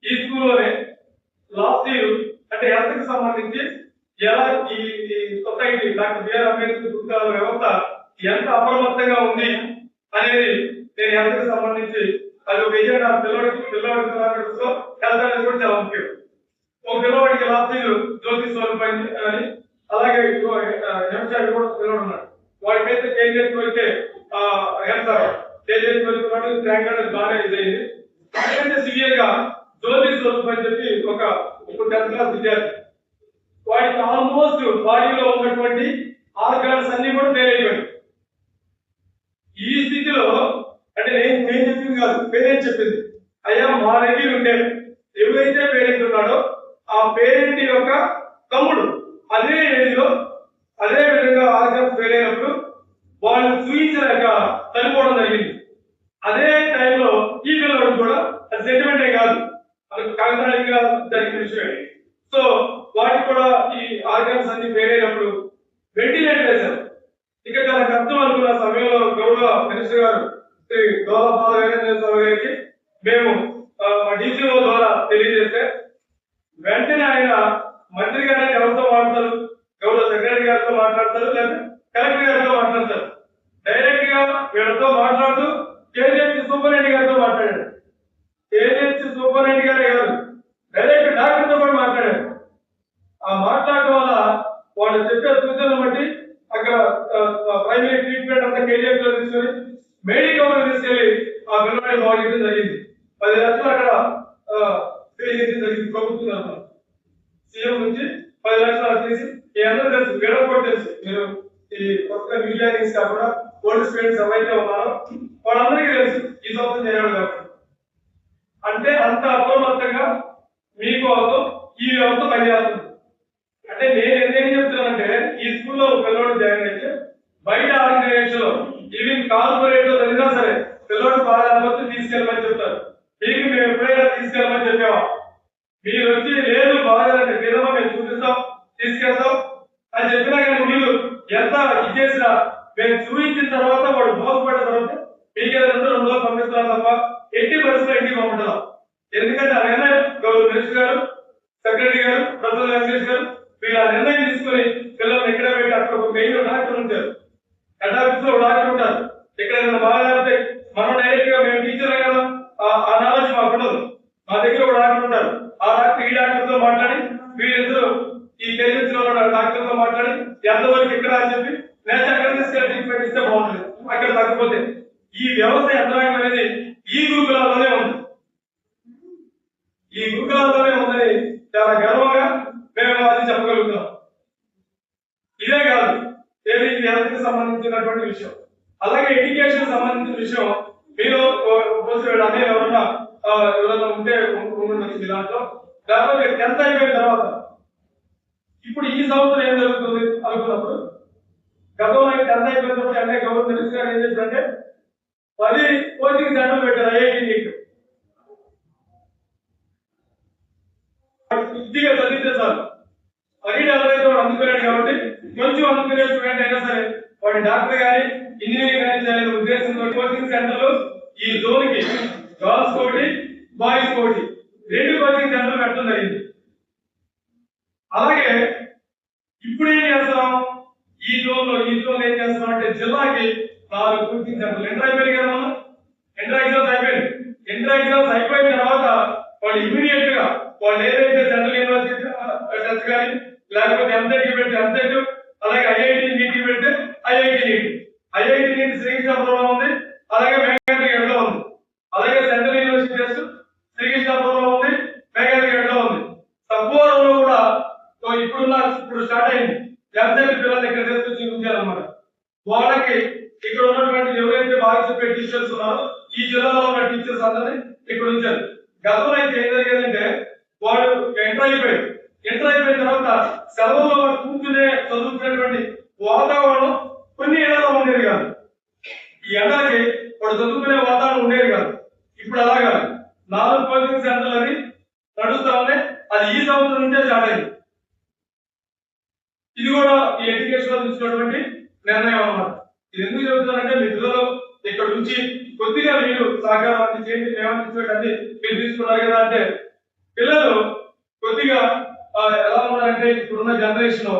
ఈ స్కూల్లోనే last year అంటే హెల్త్ కి సంబంధించి ఎలా ఈ సొసైటీ డాక్టర్ బిఆర్ అంబేద్కర్ గురుకులాల వ్యవస్థ ఎంత అప్రమత్తంగా ఉంది అనేది నేను హెల్త్ కి సంబంధించి అది ఒక ఏజెండా పిల్లవాడికి హెల్త్ అనేది కూడా చాలా ముఖ్యం. ఒక పిల్లవాడికి లాస్ట్ ఇయర్ జ్యోతి స్వరూప్ అని అలాగే నిమిషాలు కూడా పిల్లవాడు ఉన్నాడు. వాడికైతే కేజీఎస్ వరకే హెల్త్ కేజీఎస్ వరకు ర్యాంక్ అనేది బాగానే ఇదైంది. ఎందుకంటే సివియర్ గా జ్యోతి స్వరూప్ అని చెప్పి ఒక 10th క్లాస్ విద్యార్థి వాడికి ఆల్మోస్ట్ బాడీలో ఉన్నటువంటి ఆర్గాన్స్ అన్ని కూడా ఫెయిల్ అయిపోయాయి. ఈ స్థితిలో అంటే నేను చెప్పింది కాదు, పేరెంట్ చెప్పింది. అయ్యా మా దగ్గర ఉండే ఎవరైతే పేరెంట్ ఉన్నాడో ఆ పేరెంట్ యొక్క తమ్ముడు అదే ఏజ్లో అదే విధంగా ఆర్గాన్స్ ఫెయిల్ అయినప్పుడు వాళ్ళు చూపించలేక చనిపోవడం జరిగింది. అదే టైంలో ఈ పిల్లవాడు కూడా అది సెంటిమెంటే కాదు, అది కాగితాలుగా జరిగిన విషయమే. సో వాటికి కూడా ఈ ఆర్గాన్స్ అన్ని ఫెయిల్ అయినప్పుడు వెంటిలేటర్ వేశారు. ఇక చాలా కష్టం అనుకున్న సమయంలో గౌరవ మినిస్టర్ గారు శ్రీ గౌరవ వీరేంద్ర స్వామి గారికి మేము డిసిఓ ద్వారా తెలియజేస్తే వెంటనే ఆయన మంత్రి గారిని ఎవరితో మాట్లాడతారు, గౌరవ సెక్రటరీ గారితో మాట్లాడతారు, లేదా కలెక్టర్ గారితో మాట్లాడతారు. డైరెక్ట్ గా వీళ్ళతో మాట్లాడుతూ కేజీహెచ్ సూపరింటెండెంట్ గారితో మాట్లాడారు. కేజీహెచ్ సూపరింటెండెంట్ గారే కాదు, డైరెక్ట్ డాక్టర్తో కూడా మాట్లాడారు. ఆ మాట్లాడటం వల్ల వాళ్ళు చెప్పే సూచనలు బట్టి అక్కడ ప్రైమరీ ట్రీట్మెంట్ అంతా కేజీహెచ్ లో తీసుకొని మెడికల్ తీసుకెళ్లి ఆ పిల్లవాడిని బాగు జరిగింది. 10 లక్షలు అక్కడ జరిగింది ప్రభుత్వం సీఎం నుంచి 10 లక్షలు తీసి ఈ అందరూ తెలుసు, వీళ్ళకి కూడా తెలుసు. మీరు ఈ కొత్త మీడియా న్యూస్ కాకుండా ఓల్డ్ స్టూడెంట్స్ ఎవరైతే ఉన్నారో వాళ్ళందరికీ తెలుసు ఈ సంవత్సరం చేయడం కాబట్టి. అంటే అంత అప్రమత్తంగా మీకోసం ఈ వ్యవస్థ పనిచేస్తుంది. అంటే నేను ఎందుకు చెప్తున్నానంటే ఈ స్కూల్లో పిల్లవాడు జాయిన్ అయితే బయట ఆర్గనైజేషన్ లో ఈవెన్ కార్పొరేట్ లో జరిగినా సరే పిల్లవాడు బాగాలేకపోతే తీసుకెళ్ళమని చెప్తారు. మీకు మేము ఎప్పుడైనా తీసుకెళ్ళమని చెప్పామా? మీరు వచ్చి లేదు బాగాలంటే తీరమా మేము చూపిస్తాం తీసుకెళ్తాం అని చెప్పినా కానీ మీరు ఎంత ఇచ్చేసినా మేము చూపించిన తర్వాత వాడు బాగుపడిన తర్వాత మీకే 2 రోజులు పంపిస్తున్నాం తప్ప ఎట్టి పరిస్థితుల్లో ఇంటికి పంపుతున్నాం. ఎందుకంటే ఆ నిర్ణయం గౌరవ మినిస్టర్ గారు, సెక్రటరీ గారు, ప్రొఫెసర్ వెంకటేష్ గారు వీళ్ళు ఆ నిర్ణయం తీసుకుని పిల్లల్ని ఎక్కడ పెట్టి అక్కడ ఒక మెయిన్ డాక్టర్ ఉంటారు, హెడ్ ఆఫీస్ లో డాక్టర్ ఉంటారు. ఎక్కడైనా బాగాలేకపోతే మనం డైరెక్ట్ గా మేము టీచర్ కదా ఆ నాలెడ్జ్ మాకు ఉండదు. మా దగ్గర ఒక డాక్టర్ ఉంటారు, ఆ డాక్టర్ ఈ డాక్టర్ తో మాట్లాడి వీళ్ళిద్దరు ఈ కేజీహెచ్ లో ఉన్న డాక్టర్ తో మాట్లాడి ఎంతవరకు ఎక్కడ అని చెప్పి నెక్స్ట్ అక్కడ తీసుకెళ్ళి ట్రీట్మెంట్ ఇస్తే బాగుంటుంది. అక్కడ తగ్గిపోతే ఈ వ్యవస్థ యంత్రాంగం అనేది ఈ గురుకులాల్లోనే ఉంది, ఈ గురుకులాల్లోనే ఉందని చాలా గర్వంగా మేము అది చెప్పగలుగుతాం. ఇదే కాదు, ఏది హెల్త్ కి సంబంధించినటువంటి విషయం, అలాగే ఎడ్యుకేషన్ సంబంధించిన విషయం. మీరు అదే ఎవరన్నా ఉంటే ఉంటుంది దాంట్లో. లేకపోతే 10th అయిపోయిన తర్వాత ఇప్పుడు ఈ సంవత్సరం ఏం జరుగుతుంది అనుకున్నప్పుడు గతంలో 10th అయిపోయిన తర్వాత అంటే గవర్నమెంట్ మినిస్టర్ గారు ఏం చేశారంటే 10 కోచింగ్ సెంటర్లు పెట్టారు. ఐఐటి నీట్ కొద్దిగా చదివితే సార్ ఐఐటి ఎవరైతే వాడు అందుకున్నాడు కాబట్టి కొంచెం అందుకునే స్టూడెంట్ అయినా సరే వాడి డాక్టర్ కానీ ఇంజనీరింగ్ కానీ చేయాలనే ఉద్దేశంతో కోచింగ్ సెంటర్లు ఈ జోన్ కి గర్ల్స్ కోటి బాయ్స్ కోటి 2 కోచింగ్ సెంటర్లు పెట్టడం జరిగింది. అలాగే ఇప్పుడు ఏం చేస్తాం, ఈ జోన్ ఏం చేస్తాం అంటే జిల్లాకి 4 కోచింగ్ సెంటర్లు ఎంటర్ అయిపోయింది కదా. మనం ఎంటర్ ఎగ్జామ్స్ అయిపోయిన తర్వాత వాళ్ళు ఇమీడియట్ గా వాళ్ళు ఏదైతే సెంట్రల్ యూనివర్సిటీ టెస్ట్ కానీ లేకపోతే ఎంసెట్ పెడితే ఎంసెట్, అలాగే ఐఐటి నీట్ పెడితే ఐఐటి నీట్ శ్రీకృష్ణాపురంలో ఉంది, అలాగే మేఘాద్రిగఢ్లో ఉంది. అలాగే సెంట్రల్ యూనివర్సిటీ టెస్ట్ శ్రీకృష్ణాపురంలో ఉంది, మేఘాద్రిగఢ్లో ఉంది. సబ్బోరంలో కూడా ఇప్పుడు స్టార్ట్ అయింది. ఎంసెట్ పిల్లలు ఇక్కడ తీసుకొచ్చి ఉంచారన్నమాట. వాళ్ళకి ఇక్కడ ఉన్నటువంటి ఎవరైతే బాగా చెప్పే టీచర్స్ ఉన్నారో ఈ జిల్లాలో ఉన్న టీచర్స్ అందరినీ ఇక్కడ ఉంచారు. గతంలో అయితే ఏం జరిగేదంటే వాడు ఎంటర్ అయిపోయిన తర్వాత సెలవుల్లో వాడు కూర్చునే చదువుకునేటువంటి వాతావరణం కొన్ని ఏళ్లలో ఉండేది కాదు. ఈ ఎండలకి వాడు చదువుకునే వాతావరణం ఉండేది కాదు. ఇప్పుడు అలాగా 4 కోచింగ్ సెంటర్లు అని నడుస్తా ఉన్నాయి. అది ఈ సంవత్సరం నుంచే స్టార్ట్ అయింది. ఇది కూడా ఈ ఎడ్యుకేషన్ లో తీసుకున్నటువంటి నిర్ణయం అన్నమాట. ఇది ఎందుకు చెబుతున్నారంటే మీ పిల్లలు ఇక్కడ నుంచి కొద్దిగా మీరు సహకారం చేయండి, అన్ని మీరు తీసుకున్నారు కదా అంటే పిల్లలు కొద్దిగా ఎలా ఉన్నారంటే ఇప్పుడున్న జనరేషన్